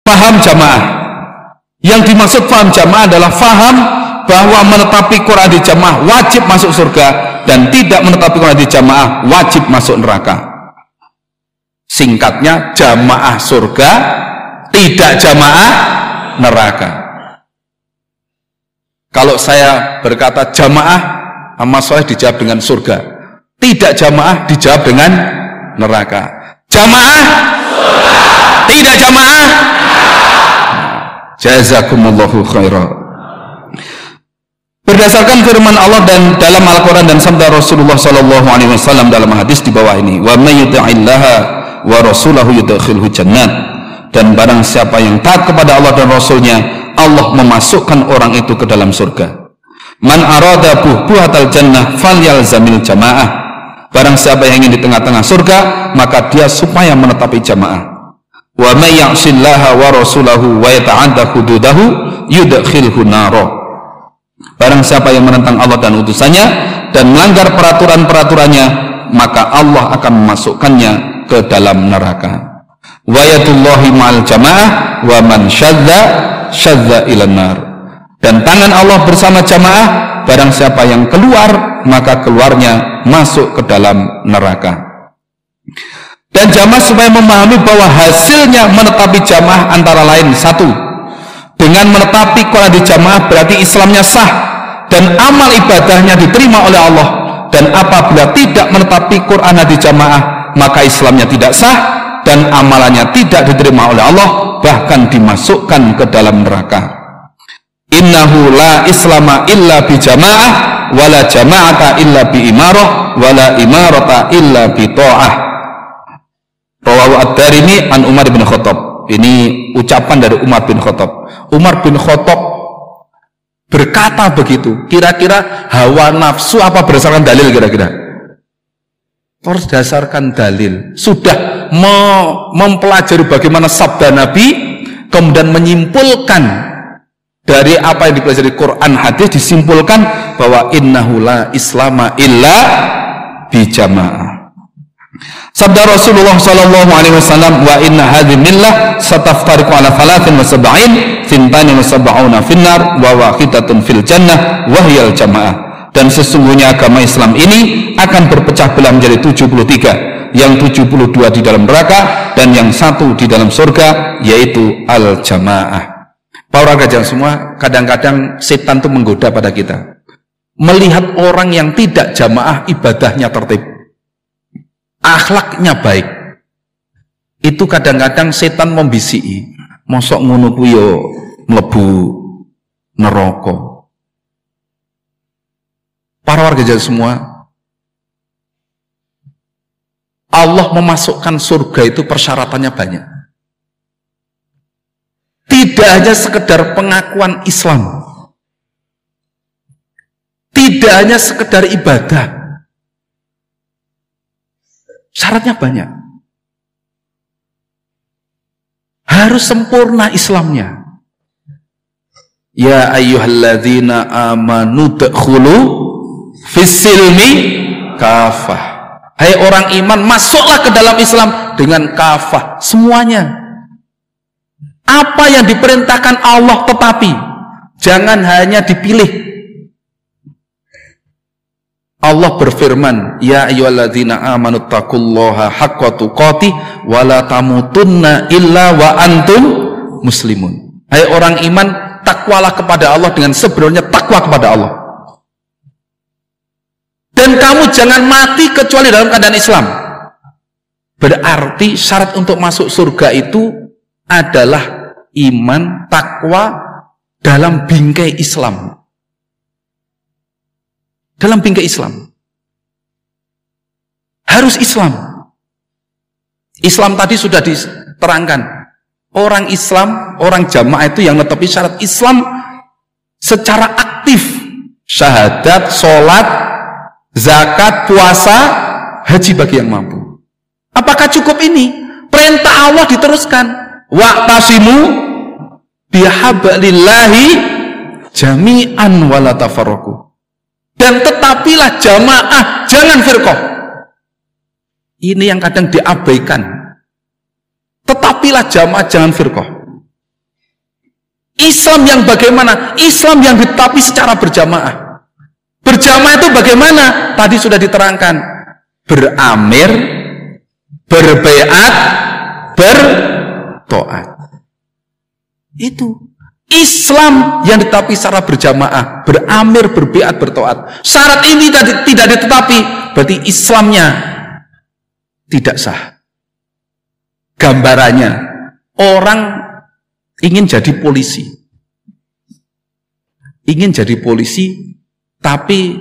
Faham jamaah. Yang dimaksud faham jamaah adalah faham bahwa menetapi Quran di jamaah wajib masuk surga, dan tidak menetapi Quran di jamaah wajib masuk neraka. Singkatnya, jamaah surga, tidak jamaah neraka. Kalau saya berkata jamaah, Mas Soleh dijawab dengan surga. Tidak jamaah dijawab dengan neraka. Jamaah surga, tidak jamaah. Jazakumullahu khairan. Berdasarkan firman Allah dan dalam Al-Quran dan sabda Rasulullah SAW dalam hadis di bawah ini, wa may yuti'illaha wa rasulahu yudkhilhu jannat, dan barang siapa yang taat kepada Allah dan Rasulnya, Allah memasukkan orang itu ke dalam surga. Man arada buhbuhatal jannah falyalzamil jamaah. Barang siapa yang ingin di tengah-tengah surga, maka dia supaya menetapi jamaah. Wa may ya'sillaha wa rasulahu wa yata'adda hududahu yudkhilhu naro. Barang siapa yang menentang Allah dan utusannya dan melanggar peraturan-peraturannya, maka Allah akan memasukkannya ke dalam neraka. Wa yadullahi ma'al jamaah wa man syadza ilan nar. Dan tangan Allah bersama jamaah, barang siapa yang keluar, maka keluarnya masuk ke dalam neraka. Dan jamaah supaya memahami bahwa hasilnya menetapi jamaah antara lain, satu, dengan menetapi Quran di jamaah berarti Islamnya sah dan amal ibadahnya diterima oleh Allah. Dan apabila tidak menetapi Quran di jamaah, maka Islamnya tidak sah dan amalannya tidak diterima oleh Allah, bahkan dimasukkan ke dalam neraka. Innahu la islama illa bi jamaah wala jama'ata illa bi imarah wala imarata illa bi ta'ah. Rawahu ad-Darimi an Umar bin Khattab. Ini ucapan dari Umar bin Khattab. Umar bin Khattab berkata begitu. Kira-kira hawa nafsu apa berdasarkan dalil kira-kira? Berdasarkan dalil. Sudah mempelajari bagaimana sabda Nabi, kemudian menyimpulkan dari apa yang dipelajari Quran hadis, disimpulkan bahwa innahu la islama illa bijamaah. Sabda Rasulullah sallallahu alaihi wasallam, wa inna hadhihi millah sataftariqu ala 73 thintani wa sab'una finnar wa wahidatun fil jannah wa hiyal jamaah. Dan sesungguhnya agama Islam ini akan berpecah belah menjadi 73, yang 72 di dalam neraka dan yang 1 di dalam surga, yaitu al jamaah. Para gajah semua, kadang-kadang setan itu menggoda pada kita. Melihat orang yang tidak jamaah ibadahnya tertib, akhlaknya baik, itu kadang-kadang setan membisiki, mosok ngono kuwi yo mlebu neraka. Para warga Jawa semua, Allah memasukkan surga itu persyaratannya banyak. Tidak hanya sekedar pengakuan Islam, tidak hanya sekedar ibadah, syaratnya banyak. Harus sempurna Islamnya. Ya ayyuhalladzina amanu dkhulu fis-silmi kafah. Hai orang iman, masuklah ke dalam Islam dengan kafah, semuanya. Apa yang diperintahkan Allah tetapi jangan hanya dipilih. Allah berfirman, ya ayyuhalladzina amanu taqullaha haqqa tuqatih wa la tamutunna illa wa antum muslimun. Hai orang iman, takwalah kepada Allah dengan sebenarnya takwa kepada Allah. Dan kamu jangan mati kecuali dalam keadaan Islam. Berarti syarat untuk masuk surga itu adalah iman, takwa dalam bingkai Islam. Dalam bingkai Islam harus Islam. Islam tadi sudah diterangkan. Orang Islam, orang jamaah itu yang netepi syarat Islam secara aktif. Syahadat, sholat, zakat, puasa, haji bagi yang mampu. Apakah cukup ini? Perintah Allah diteruskan. Wa'tasimu bihablillahi jami'an wala tafarraqu. Dan tetapilah jamaah, jangan firqah. Ini yang kadang diabaikan. Tetapilah jamaah, jangan firqah. Islam yang bagaimana? Islam yang ditetapi secara berjamaah. Berjamaah itu bagaimana? Tadi sudah diterangkan. Beramir, berbaiat, bertoat. Itu Islam yang ditetapi secara berjamaah, beramir, berbaiat, bertoat. Syarat ini tidak ditetapi, berarti Islamnya tidak sah. Gambarannya, orang ingin jadi polisi. Ingin jadi polisi, tapi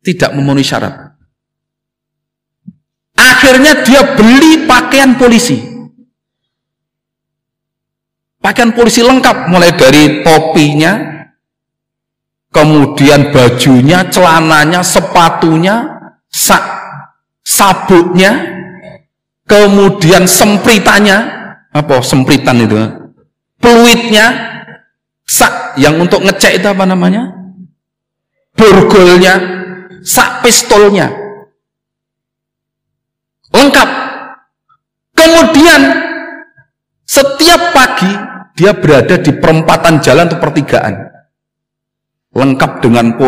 tidak memenuhi syarat. Akhirnya dia beli pakaian polisi. Pakaian polisi lengkap, mulai dari topinya, kemudian bajunya, celananya, sepatunya, sabuknya, kemudian sempritannya, apa sempritan itu? Peluitnya, yang untuk ngecek itu apa namanya? Borgolnya, pistolnya, lengkap. Kemudian setiap pagi dia berada di perempatan jalan atau pertigaan, lengkap dengan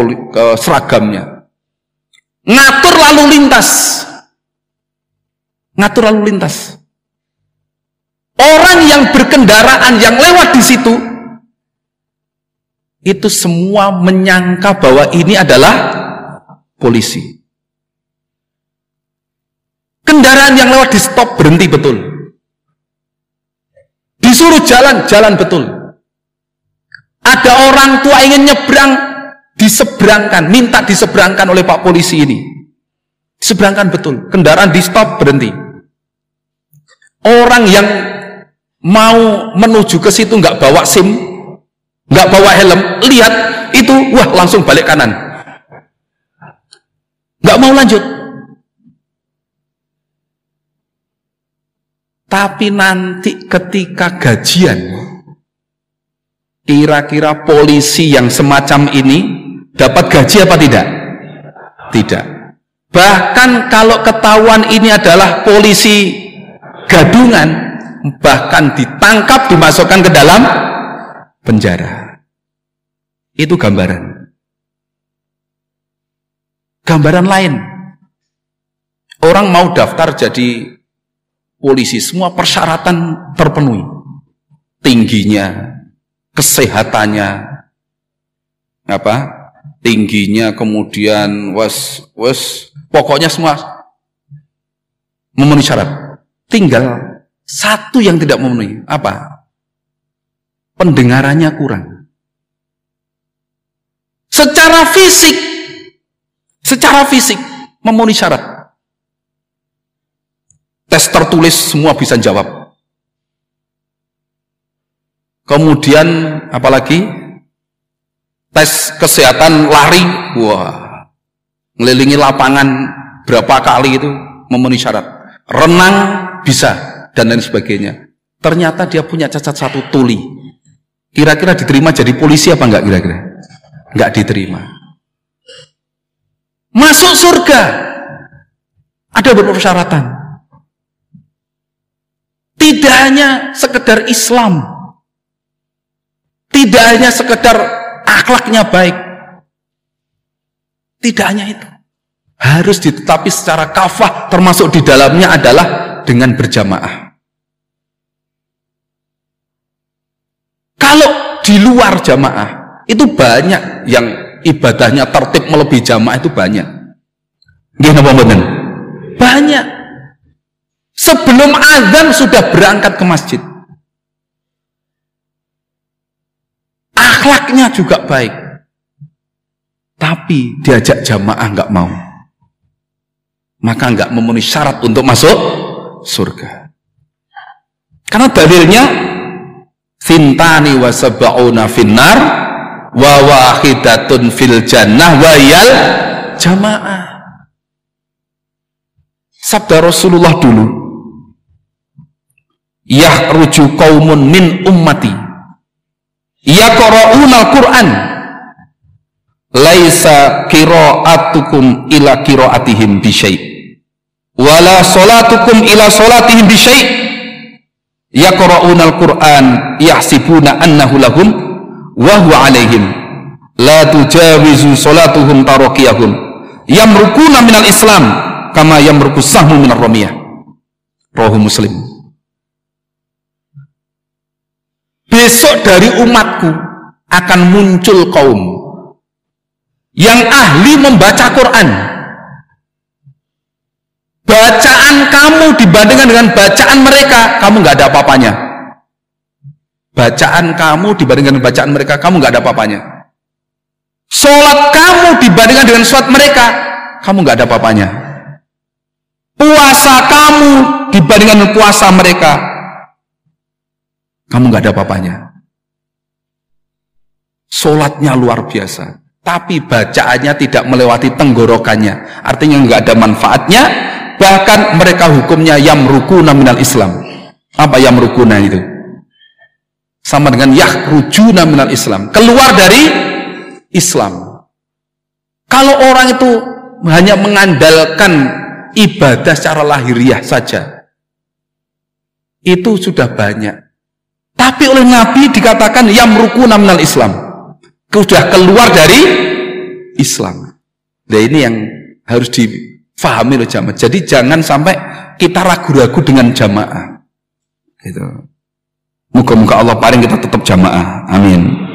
seragamnya, ngatur lalu lintas. Orang yang berkendaraan yang lewat di situ itu semua menyangka bahwa ini adalah polisi. Kendaraan yang lewat di stop, berhenti betul. Disuruh jalan betul. Ada orang tua ingin nyebrang, diseberangkan, minta diseberangkan oleh Pak Polisi ini. Diseberangkan betul. Kendaraan di stop, berhenti. Orang yang mau menuju ke situ nggak bawa SIM, nggak bawa helm, lihat itu, wah langsung balik kanan, nggak mau lanjut. Tapi nanti ketika gajian, kira-kira polisi yang semacam ini dapat gaji apa tidak? Tidak. Bahkan kalau ketahuan ini adalah polisi gadungan, bahkan ditangkap, dimasukkan ke dalam penjara. Itu gambaran. Gambaran lain, orang mau daftar jadi polisi, semua persyaratan terpenuhi, tingginya, kesehatannya, tingginya, kemudian pokoknya semua memenuhi syarat. Tinggal satu yang tidak memenuhi, apa? Pendengarannya kurang. Secara fisik memenuhi syarat. Tes tertulis semua bisa jawab. Kemudian apalagi tes kesehatan lari, wah, ngelilingi lapangan berapa kali itu memenuhi syarat. Renang bisa dan lain sebagainya. Ternyata dia punya cacat satu, tuli. Kira-kira diterima jadi polisi apa enggak kira-kira? Enggak diterima. Masuk surga ada beberapa persyaratan. Tidak hanya sekedar Islam, tidak hanya sekedar akhlaknya baik, tidak hanya itu, harus ditetapi secara kafah, termasuk di dalamnya adalah dengan berjamaah. Kalau di luar jamaah itu banyak yang ibadahnya tertib melebihi jamaah, itu banyak. Banyak. Sebelum azan sudah berangkat ke masjid. Akhlaknya juga baik. Tapi diajak jamaah nggak mau. Maka nggak memenuhi syarat untuk masuk surga. Karena dalilnya Sintani wa sab'una finnar wa wahidatun fil jannah wa yal jamaah. Sabda Rasulullah dulu, yahruju qaumun min ummati yaqra'unal Qur'an laisa qira'atukum ila qira'atihim bi syai' wala salatukum ila salatihim bi syai' yaqra'unal Qur'an yahsibuna annahu lahum wa huwa 'alaihim la tujawizu salatuhum taraqiyahum yamrukuna minal Islam kama yamrukus sahmu minar ramiyah. Rawahu Muslim. Besok dari umatku akan muncul kaum yang ahli membaca Quran. Bacaan kamu dibandingkan dengan bacaan mereka, kamu nggak ada apa-apanya. Bacaan kamu dibandingkan dengan bacaan mereka, kamu nggak ada apa-apanya. Sholat kamu dibandingkan dengan sholat mereka, kamu nggak ada apa-apanya. Puasa kamu dibandingkan dengan puasa mereka, kamu nggak ada apa-apanya. Sholatnya luar biasa, tapi bacaannya tidak melewati tenggorokannya, artinya nggak ada manfaatnya. Bahkan mereka hukumnya yamrukuna minal Islam. Apa yamrukuna itu? Sama dengan yakhrujuna minal Islam, keluar dari Islam. Kalau orang itu hanya mengandalkan ibadah secara lahiriah saja, itu sudah banyak. Tapi oleh Nabi dikatakan yamrukuna minal Islam, sudah keluar dari Islam. Nah ini yang harus difahami oleh jamaah. Jadi jangan sampai kita ragu-ragu dengan jamaah. Gitu. Moga-moga Allah paling kita tetap jamaah. Amin.